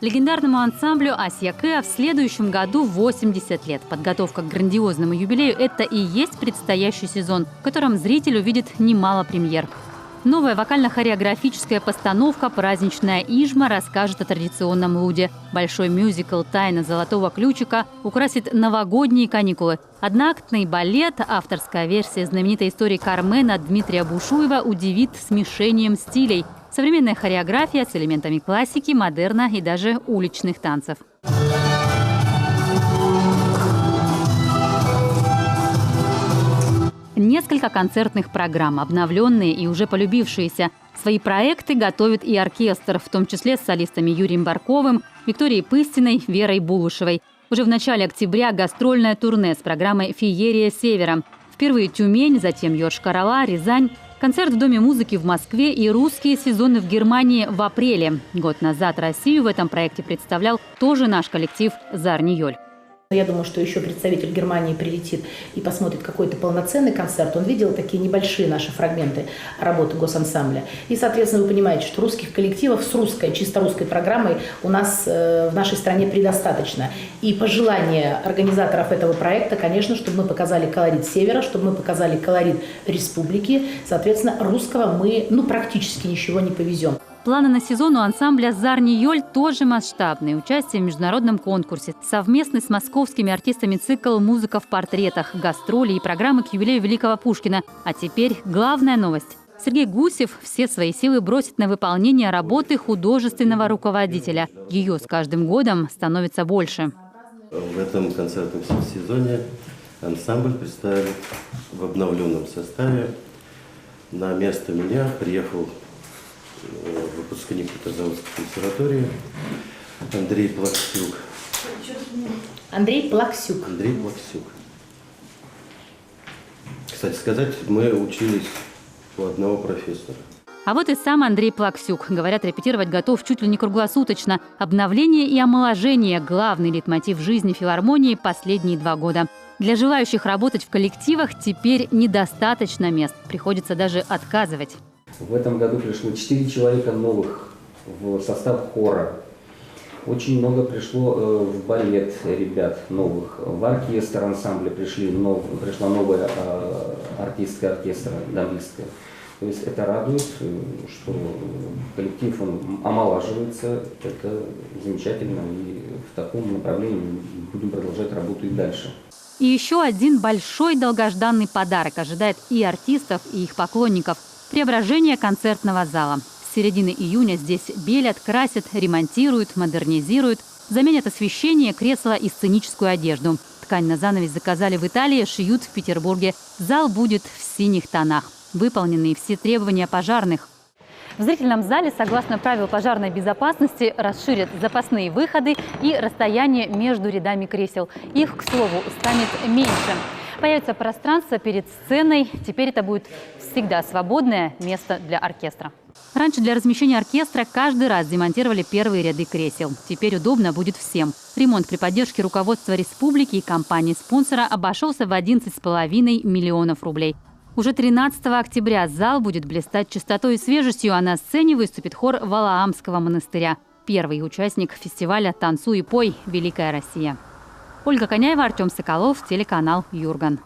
Легендарному ансамблю «Асьякеа» в следующем году 80 лет. Подготовка к грандиозному юбилею – это и есть предстоящий сезон, в котором зритель увидит немало премьер. Новая вокально-хореографическая постановка «Праздничная Ижма» расскажет о традиционном луде. Большой мюзикл «Тайна золотого ключика» украсит новогодние каникулы. Одноактный балет, авторская версия знаменитой истории Кармена Дмитрия Бушуева удивит смешением стилей. Современная хореография с элементами классики, модерна и даже уличных танцев. Несколько концертных программ, обновленные и уже полюбившиеся. Свои проекты готовит и оркестр, в том числе с солистами Юрием Барковым, Викторией Пыстиной, Верой Булушевой. Уже в начале октября гастрольное турне с программой «Феерия Севера». Впервые Тюмень, затем Йошкар-Ола, Рязань. Концерт в Доме музыки в Москве и русские сезоны в Германии в апреле. Год назад Россию в этом проекте представлял тоже наш коллектив «Зарни-Йоль». Я думаю, что еще представитель Германии прилетит и посмотрит какой-то полноценный концерт. Он видел такие небольшие наши фрагменты работы госансамбля. И, соответственно, вы понимаете, что русских коллективов с русской, чисто русской программой у нас в нашей стране предостаточно. И пожелание организаторов этого проекта, конечно, чтобы мы показали колорит Севера, чтобы мы показали колорит республики. Соответственно, русского мы практически ничего не повезем. Планы на сезон у ансамбля «Зарни-Йоль» тоже масштабные. Участие в международном конкурсе, совместный с московскими артистами цикл «Музыка в портретах», гастроли и программы к юбилею Великого Пушкина. А теперь главная новость. Сергей Гусев все свои силы бросит на выполнение работы художественного руководителя. Ее с каждым годом становится больше. В этом концертном сезоне ансамбль представит в обновленном составе. На место меня приехал выпускник Петрозаводской консерватории Андрей Плаксюк. Андрей Плаксюк. Кстати сказать, мы учились у одного профессора. А вот и сам Андрей Плаксюк. Говорят, репетировать готов чуть ли не круглосуточно. Обновление и омоложение – главный лейтмотив жизни филармонии последние 2 года. Для желающих работать в коллективах теперь недостаточно мест. Приходится даже отказывать. В этом году пришло 4 человека новых в состав хора. Очень много пришло в балет ребят новых. В оркестр ансамбля пришла новая артистка оркестра, дамбистская. То есть это радует, что коллектив он омолаживается. Это замечательно. И в таком направлении будем продолжать работу и дальше. И еще один большой долгожданный подарок ожидает и артистов, и их поклонников – преображение концертного зала. С середины июня здесь белят, красят, ремонтируют, модернизируют, заменят освещение, кресла и сценическую одежду. Ткань на занавес заказали в Италии, шьют в Петербурге. Зал будет в синих тонах. Выполнены все требования пожарных. В зрительном зале, согласно правил пожарной безопасности, расширят запасные выходы и расстояние между рядами кресел. Их, к слову, станет меньше. Появится пространство перед сценой. Теперь это будет всегда свободное место для оркестра. Раньше для размещения оркестра каждый раз демонтировали первые ряды кресел. Теперь удобно будет всем. Ремонт при поддержке руководства республики и компании-спонсора обошелся в 11,5 миллионов рублей. Уже 13 октября зал будет блистать чистотой и свежестью, а на сцене выступит хор Валаамского монастыря. Первый участник фестиваля «Танцуй и пой. Великая Россия». Ольга Коняева, Артем Соколов, телеканал «Юрган».